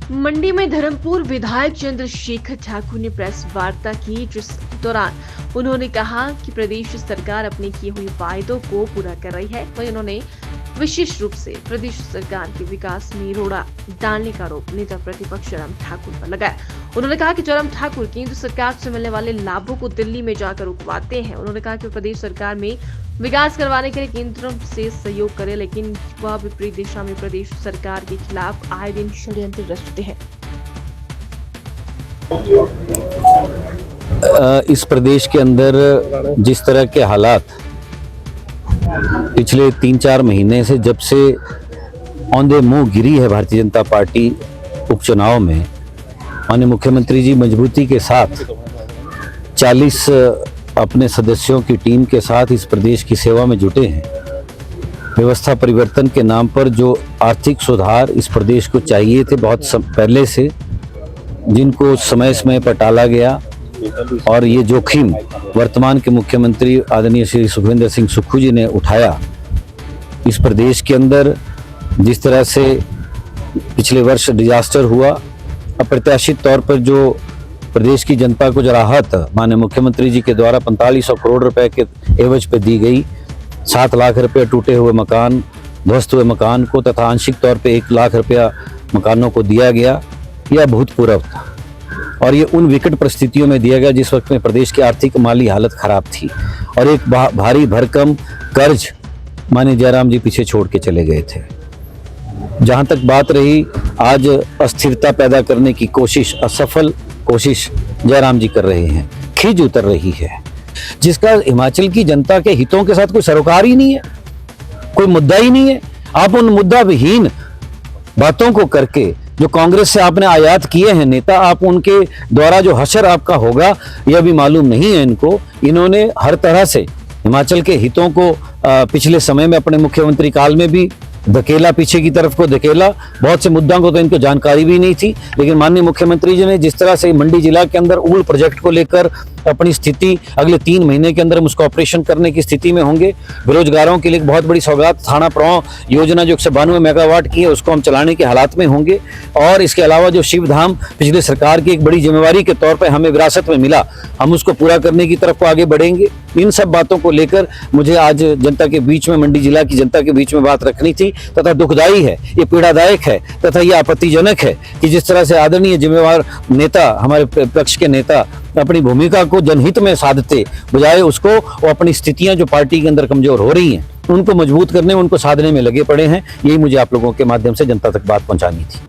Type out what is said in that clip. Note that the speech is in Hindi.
मंडी में धर्मपुर विधायक चंद्रशेखर ठाकुर ने प्रेस वार्ता की, जिस दौरान उन्होंने कहा कि प्रदेश सरकार अपने किए हुए वायदों को पूरा कर रही है। वहीं उन्होंने विशेष रूप से प्रदेश सरकार के विकास में रोड़ा डालने का आरोप नेता प्रतिपक्ष जयराम ठाकुर पर लगाया। उन्होंने कहा कि जयराम ठाकुर केंद्र सरकार से मिलने वाले लाभों को दिल्ली में जाकर रुकवाते हैं। उन्होंने कहा कि प्रदेश सरकार में विकास करवाने के लिए केंद्र से सहयोग करे, लेकिन वह विपरीत दिशा में प्रदेश सरकार के खिलाफ आए दिन षड्यंत्र रचते हैं। इस प्रदेश के अंदर जिस तरह के हालात पिछले 3-4 महीने से जब से औंधे मुंह गिरी है भारतीय जनता पार्टी उपचुनाव में, माननीय मुख्यमंत्री जी मजबूती के साथ 40 अपने सदस्यों की टीम के साथ इस प्रदेश की सेवा में जुटे हैं। व्यवस्था परिवर्तन के नाम पर जो आर्थिक सुधार इस प्रदेश को चाहिए थे बहुत पहले से, जिनको समय समय पर टाला गया, और ये जोखिम वर्तमान के मुख्यमंत्री आदरणीय श्री सुखविंदर सिंह सुक्खू जी ने उठाया। इस प्रदेश के अंदर जिस तरह से पिछले वर्ष डिजास्टर हुआ, अप्रत्याशित तौर पर जो प्रदेश की जनता को जो राहत माननीय मुख्यमंत्री जी के द्वारा 4500 करोड़ रुपए के एवज पे दी गई, 7 लाख रुपए टूटे हुए मकान, ध्वस्त हुए मकान को तथा आंशिक तौर पे 1 लाख रुपया मकानों को दिया गया, यह अभूतपूर्व था। और ये उन विकट परिस्थितियों में दिया गया जिस वक्त में प्रदेश की आर्थिक माली हालत खराब थी और एक भारी भरकम कर्ज माननीय जयराम जी पीछे छोड़ के चले गए थे। जहां तक बात रही आज अस्थिरता पैदा करने की कोशिश, असफल कोशिश जयराम जी कर रहे हैं, खींच उतर रही है, जिसका हिमाचल की जनता के हितों के साथ कोई सरोकार ही नहीं है, कोई मुद्दा ही नहीं है। आप उन मुद्दा विहीन बातों को करके जो कांग्रेस से आपने आयात किए हैं नेता, आप उनके द्वारा जो हशर आपका होगा यह भी मालूम नहीं है इनको। इन्होंने हर तरह से हिमाचल के हितों को पिछले समय में अपने मुख्यमंत्री काल में भी धकेला, पीछे की तरफ को धकेला। बहुत से मुद्दों को तो इनको जानकारी भी नहीं थी, लेकिन माननीय मुख्यमंत्री जी ने जिस तरह से मंडी जिला के अंदर ऊल प्रोजेक्ट को लेकर अपनी स्थिति अगले 3 महीने के अंदर हम उसको ऑपरेशन करने की स्थिति में होंगे। बेरोजगारों के लिए एक बहुत बड़ी सौगात थाना प्रौ योजना जो 192 मेगावाट की है उसको हम चलाने के हालात में होंगे। और इसके अलावा जो शिवधाम पिछले सरकार की एक बड़ी जिम्मेवारी के तौर पर हमें विरासत में मिला, हम उसको पूरा करने की तरफ को आगे बढ़ेंगे। इन सब बातों को लेकर मुझे आज जनता के बीच में, मंडी जिला की जनता के बीच में बात रखनी थी तथा दुखदायी है, ये पीड़ादायक है तथा ये आपत्तिजनक है कि जिस तरह से आदरणीय जिम्मेवार नेता, हमारे पक्ष के नेता अपनी भूमिका को जनहित में साधते बजाय उसको वो अपनी स्थितियां जो पार्टी के अंदर कमजोर हो रही हैं उनको मजबूत करने, उनको साधने में लगे पड़े हैं। यही मुझे आप लोगों के माध्यम से जनता तक बात पहुंचानी थी।